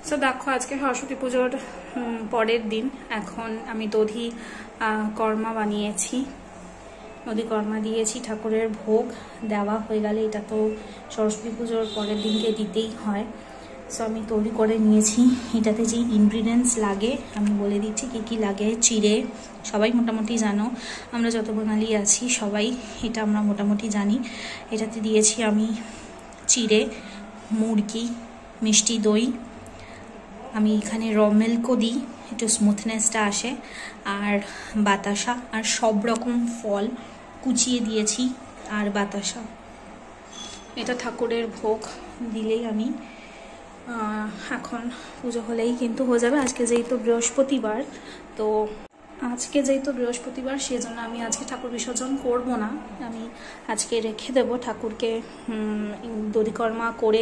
তো দেখো আজকে সরস্বতী পুজোর পরের দিন। এখন আমি দধি কর্মা বানিয়েছি, দধি কর্মা দিয়েছি, ঠাকুরের ভোগ দেওয়া হয়ে গেলে এটা তো সরস্বতী পুজোর পরের দিনকে দিতেই হয়। সো আমি তৈরি করে নিয়েছি। এটাতে যে ইনগ্রিডিয়েন্টস লাগে আমি বলে দিচ্ছি কি কি লাগে। চিড়ে সবাই মোটামুটি জানো, আমরা যত বাঙালি আছি সবাই এটা আমরা মোটামুটি জানি। এটাতে দিয়েছি আমি চিড়ে, মুরগি, মিষ্টি দই, আমি এখানে র মিল্কও দিই, একটু স্মুথনেসটা আসে, আর বাতাসা, আর সব রকম ফল কুচিয়ে দিয়েছি, আর বাতাসা। এটা ঠাকুরের ভোগ দিলেই আমি এখন পুজো হলেই কিন্তু হয়ে যাবে। আজকে যেহেতু বৃহস্পতিবার, তো আজকে যেহেতু বৃহস্পতিবার সেজন্য আমি আজকে ঠাকুর বিসর্জন করব না, আমি আজকে রেখে দেব ঠাকুরকে। দধিকর্মা করে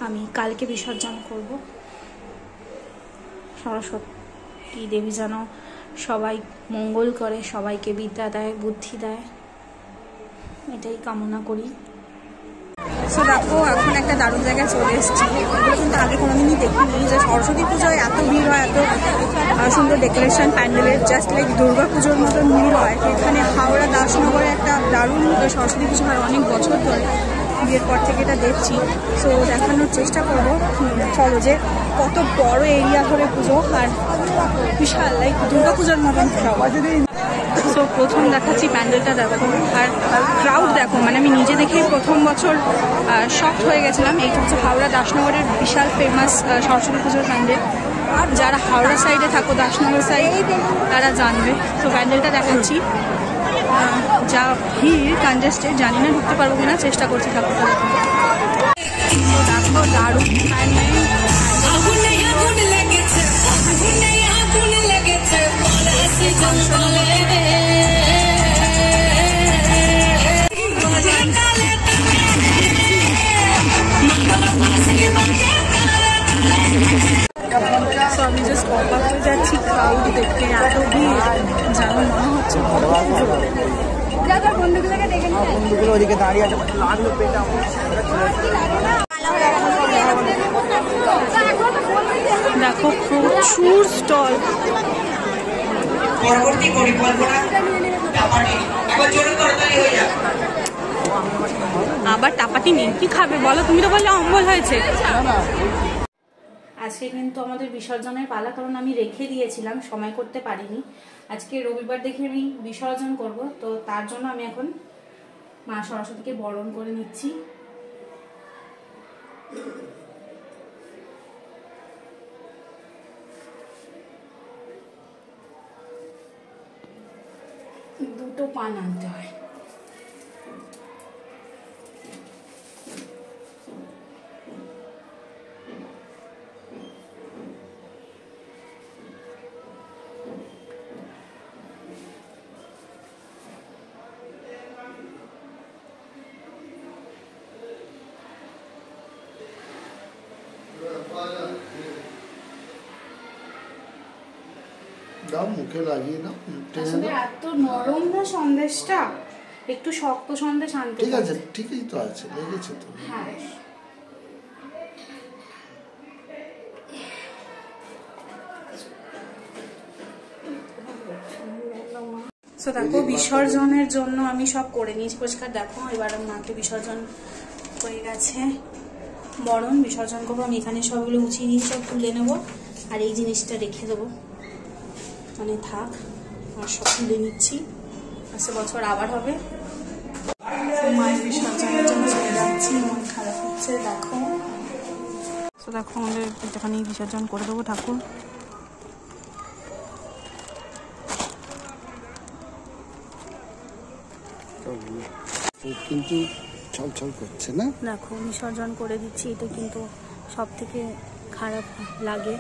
আমি কালকে বিসর্জন করব। সরস্বতী দেবী যেন সবাই মঙ্গল করে, সবাইকে বিদ্যা দেয়, বুদ্ধি দেয়, এটাই কামনা করি। সো দেখো এখন একটা দারুণ জায়গায় চলে এসেছি। এগুলো কিন্তু আগে কোনোদিনই দেখিনি, যে সরস্বতী পুজোয় এত ভিড় হয়, এত সুন্দর ডেকোরেশন প্যান্ডেলের, জাস্ট লাইক দুর্গা পুজোর মতন ভিড় হয়। এখানে হাওড়া দাসনগরে একটা দারুণ সরস্বতী পুজো হয় অনেক বছর ধরে, বিয়ের পর থেকে এটা দেখছি। সো দেখানোর চেষ্টা করবো, চলো, যে কত বড় এরিয়া ধরে পুজো আর বিশাল লাইক দুর্গা পুজোর মতন। সো প্রথম দেখাচ্ছি প্যান্ডেলটা দেখো, আর ক্রাউড দেখো, মানে আমি নিজে দেখেই প্রথম বছর শকড হয়ে গেছিলাম। এইটা হচ্ছে হাওড়া দাসনগরের বিশাল ফেমাস সরস্বতী পুজোর প্যান্ডেল। যারা হাওড়া সাইডে থাকো, দাসনগর সাইড, তারা জানবে। তো প্যান্ডেলটা দেখাচ্ছি, যা ভিড়, কনজেস্টেড, জানি না ঢুকতে পারবো কিনা, চেষ্টা করছি ঠাকুরটা দেখো। দারুণ প্যান্ডেল। So আমি জাস্ট অবাক হয়ে যাচ্ছি ক্রাউড দেখতে, এত ভিড়, যেন মনে হচ্ছে দেখো প্রচুর স্টল। পরবর্তী পরিকল্পনা আবার টাপাটি নেই, কি খাবে বলো? তুমি তো বললে অম্বল হয়েছে। আজকে কিন্তু আমাদের বিসর্জনের পালা, কারণ আমি রেখে দিয়েছিলাম, সময় করতে পারিনি। আজকে রবিবার দেখে আমি বিসর্জন করব, তো তার জন্য আমি এখন মা সরস্বতীকে বরণ করে নিচ্ছি। দুটো পান আনতে হয়। মুখে লাগিয়ে নাও। আসলে এত নরম না সন্দেশটা, একটু শক্ত সন্দেশ আনতে। ঠিক আছে, ঠিকই তো আছে, লেগেছে তো। হ্যাঁ, তো দেখো বিসর্জনের জন্য আমি সব করে নিয়েছি পরিষ্কার। দেখো এবার মাকে বিসর্জন হয়ে গেছে, বরণ বিসর্জন করবো। আমি এখানে সবগুলো উঁচিয়ে নিয়ে সব তুলে নেবো, আর এই জিনিসটা রেখে দেবো, মানে থাক। আর সব তুলে নিচ্ছি, আসছে বছর আবার হবে। মায়ের বিসর্জনের জন্য চলে যাচ্ছি, মন খারাপ হচ্ছে। দেখো তো দেখো আমাদের একটুখানি বিসর্জন করে দেবো ঠাকুর। কিন্তু ছলছল করছে না, দেখো বিসর্জন করে দিচ্ছি। এটা কিন্তু সব থেকে খারাপ লাগে।